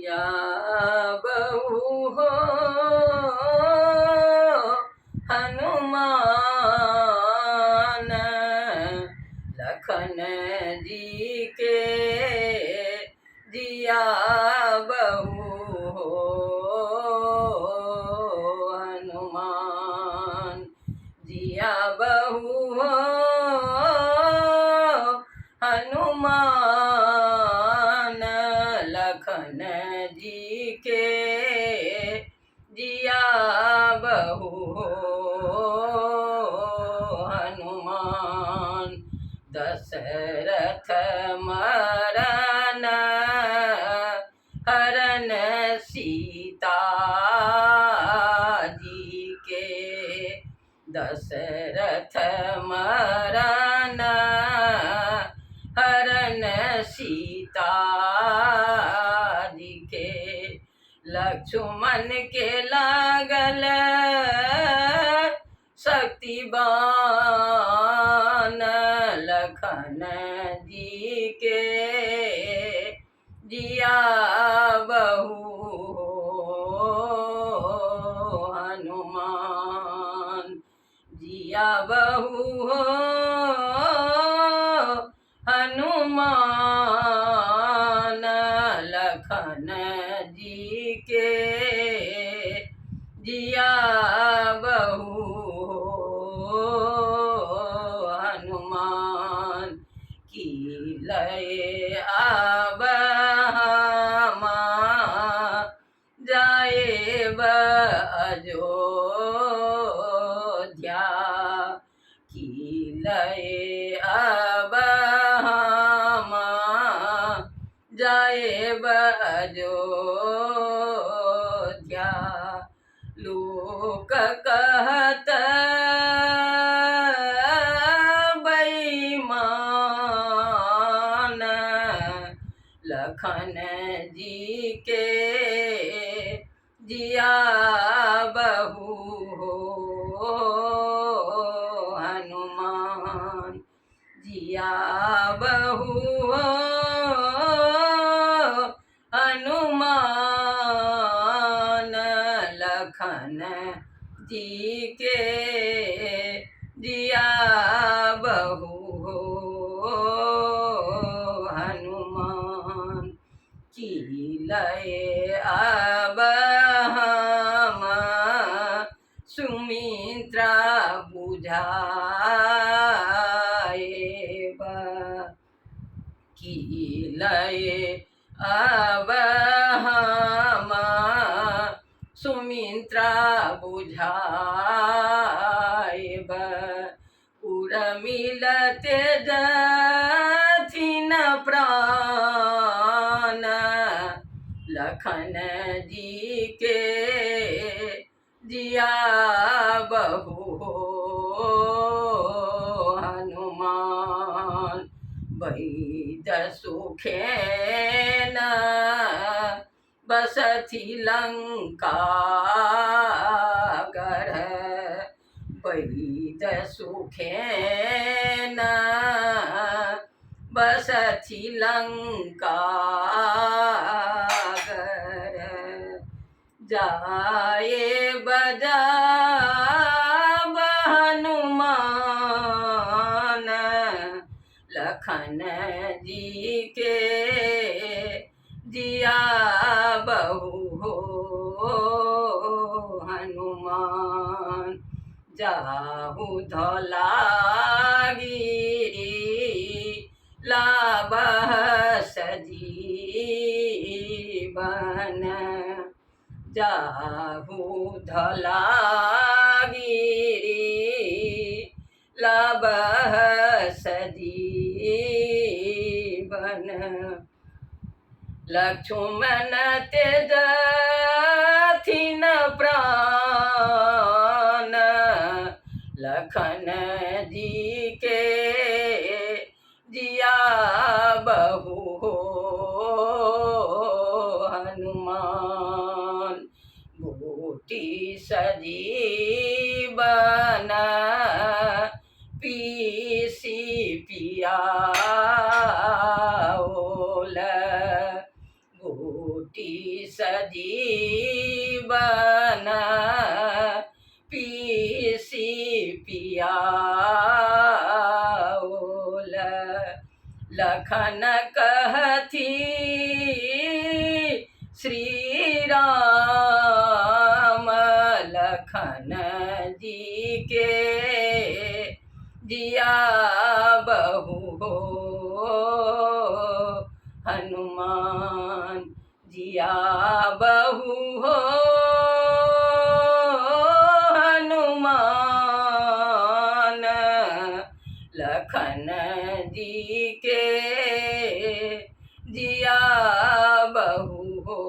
जिया बहू हो हनुमान, लखन जी के जिया बहू हो हनुमान, जिया बहू हो हनुमान, लखन जी के जिया बहू हो हनुमान, दशरथ मरन हरन सीता जी के, दशरथ मरन हरन सीता जी के, लक्ष्मण के लागल शक्तिबान, लखन जी के जिया बहू हो हनुमान, जिया बहू हो हनुमान, लखन जी के जिया बहू हो हनुमान, की लय आब जाएब अयोध्या, की लय अब जाएब अयोध्या, लोक कहत बेईमान, लखन जी के जिया बहू हो हनुमान, जिया बहू हो हनुमान, लखन जी के जिया बहू हो हनुमान, की लय अब सुमित्रा बुझाएब, की लय अब सुमित्रा बुझाएब, उर्मिलते जथिन प्राण, लखन जी के जिया बहू हो हनुमान, वैद सुखेन बसथि लंका गर, वैद सुखेन बसथि लंका गर, जाए बजा हनुमान, लखन जी के जिया बहू हो हनुमान, जाहु धौलागिरी लाबह सजीवन, जाहु धौलागिरी लाबह सजीवन, लक्ष्मण तेजथिन प्राण, लखन जी के जिया बहू हो हनुमान, बूटी सजीवन पीसी पियाओल, बूटी सजीवन पीसी पियाओल लखन कहती श्री राम लखन जी के जिया बहु हो हनुमान जिया बहु हो हनुमान लखन जी के जिया बहु हो